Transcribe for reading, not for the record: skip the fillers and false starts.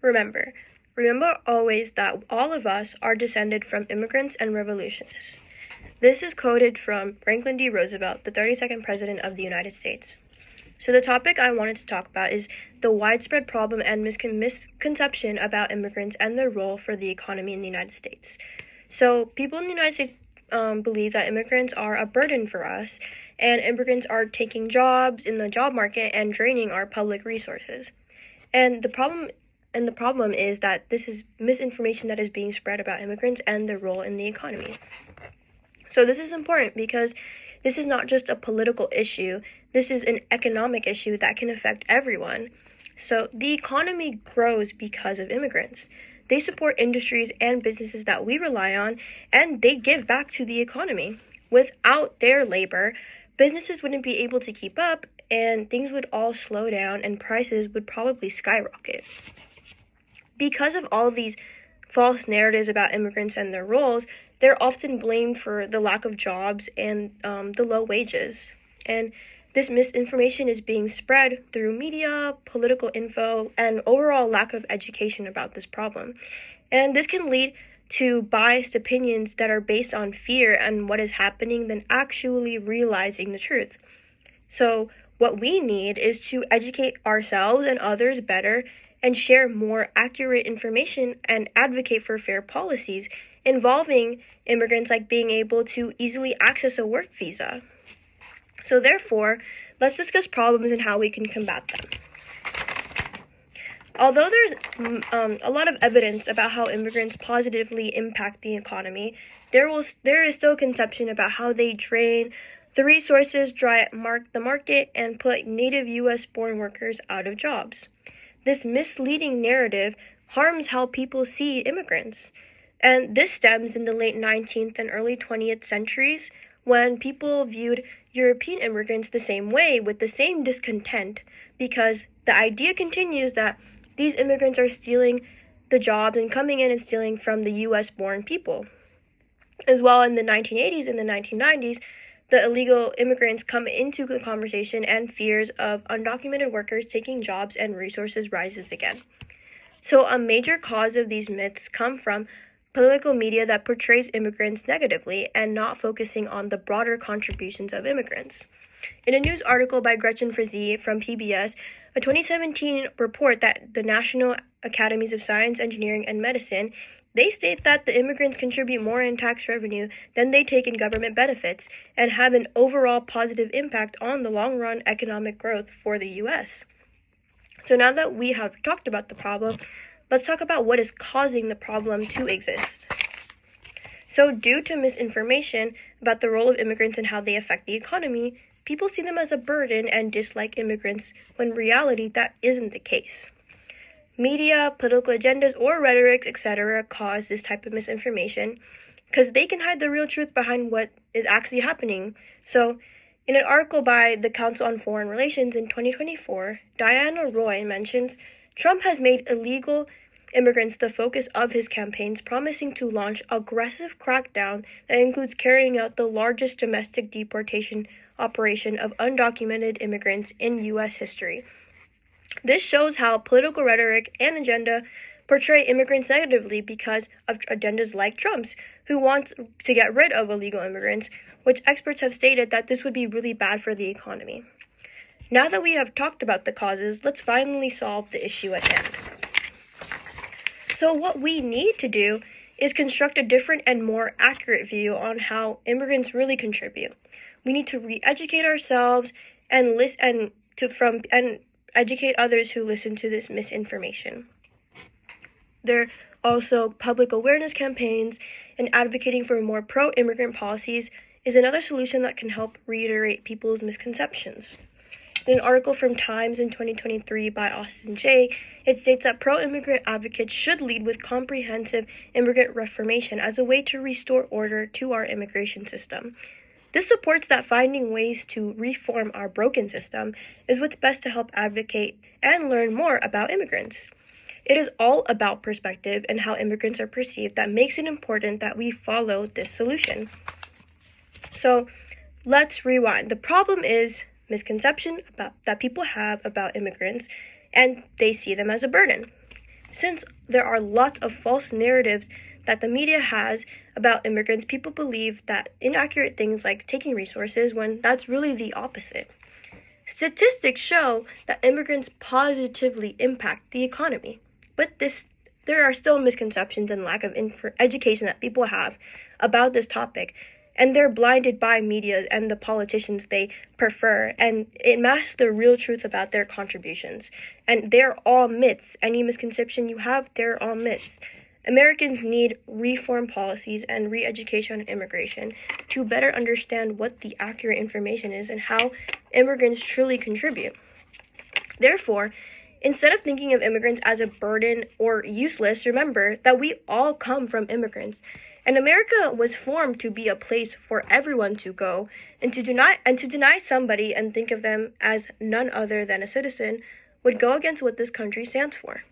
Remember, remember always that all of us are descended from immigrants and revolutionists. This is quoted from Franklin D. Roosevelt, the 32nd President of the United States. So the topic I wanted to talk about is the widespread problem and misconception about immigrants and their role for the economy in the United States. So people in the United States believe that immigrants are a burden for us, and immigrants are taking jobs in the job market and draining our public resources. And the problem is that this is misinformation that is being spread about immigrants and their role in the economy. So this is important because this is not just a political issue, this is an economic issue that can affect everyone. So the economy grows because of immigrants. They support industries and businesses that we rely on, and they give back to the economy. Without their labor, businesses wouldn't be able to keep up, and things would all slow down, and prices would probably skyrocket. Because of all of these false narratives about immigrants and their roles, they're often blamed for the lack of jobs and the low wages. And this misinformation is being spread through media, political info, and overall lack of education about this problem. And this can lead to biased opinions that are based on fear and what is happening than actually realizing the truth. So what we need is to educate ourselves and others better and share more accurate information and advocate for fair policies involving immigrants, like being able to easily access a work visa. So therefore, let's discuss problems and how we can combat them. Although there's a lot of evidence about how immigrants positively impact the economy, there is still conception about how they drain the resources, dry up the market, and put native U.S.-born workers out of jobs. This misleading narrative harms how people see immigrants. And this stems in the late 19th and early 20th centuries when people viewed European immigrants the same way with the same discontent, because the idea continues that these immigrants are stealing the jobs and coming in and stealing from the US-born people. As well, in the 1980s and the 1990s, the illegal immigrants come into the conversation and fears of undocumented workers taking jobs and resources rises again. So a major cause of these myths come from political media that portrays immigrants negatively and not focusing on the broader contributions of immigrants. In a news article by Gretchen Frazee from PBS, a 2017 report that the National Academies of Science, Engineering, and Medicine, they state that the immigrants contribute more in tax revenue than they take in government benefits and have an overall positive impact on the long-run economic growth for the U.S. So now that we have talked about the problem, let's talk about what is causing the problem to exist. So due to misinformation about the role of immigrants and how they affect the economy, people see them as a burden and dislike immigrants, when in reality that isn't the case. Media, political agendas, or rhetorics, etc. cause this type of misinformation because they can hide the real truth behind what is actually happening. So in an article by the Council on Foreign Relations in 2024, Diana Roy mentions Trump has made illegal immigrants the focus of his campaigns, promising to launch aggressive crackdown that includes carrying out the largest domestic deportation operation of undocumented immigrants in U.S. history. This shows how political rhetoric and agenda portray immigrants negatively because of agendas like Trump's, who wants to get rid of illegal immigrants, which experts have stated that this would be really bad for the economy. Now that we have talked about the causes, let's finally solve the issue at hand. So what we need to do is construct a different and more accurate view on how immigrants really contribute. We need to re-educate ourselves and educate others who listen to this misinformation. There are also public awareness campaigns, and advocating for more pro-immigrant policies is another solution that can help reiterate people's misconceptions. In an article from Times in 2023 by Austin J., it states that pro-immigrant advocates should lead with comprehensive immigrant reformation as a way to restore order to our immigration system. This supports that finding ways to reform our broken system is what's best to help advocate and learn more about immigrants. It is all about perspective and how immigrants are perceived that makes it important that we follow this solution. So let's rewind. The problem is misconception that people have about immigrants, and they see them as a burden. Since there are lots of false narratives that the media has about immigrants, people believe that inaccurate things like taking resources when that's really the opposite. Statistics show that immigrants positively impact the economy, but there are still misconceptions and lack of education that people have about this topic, and they're blinded by media and the politicians they prefer, and it masks the real truth about their contributions. And they're all myths. Any misconception you have, they're all myths. Americans need reform policies and re-education on immigration to better understand what the accurate information is and how immigrants truly contribute. Therefore, instead of thinking of immigrants as a burden or useless, remember that we all come from immigrants. And America was formed to be a place for everyone to go, and to deny somebody and think of them as none other than a citizen would go against what this country stands for.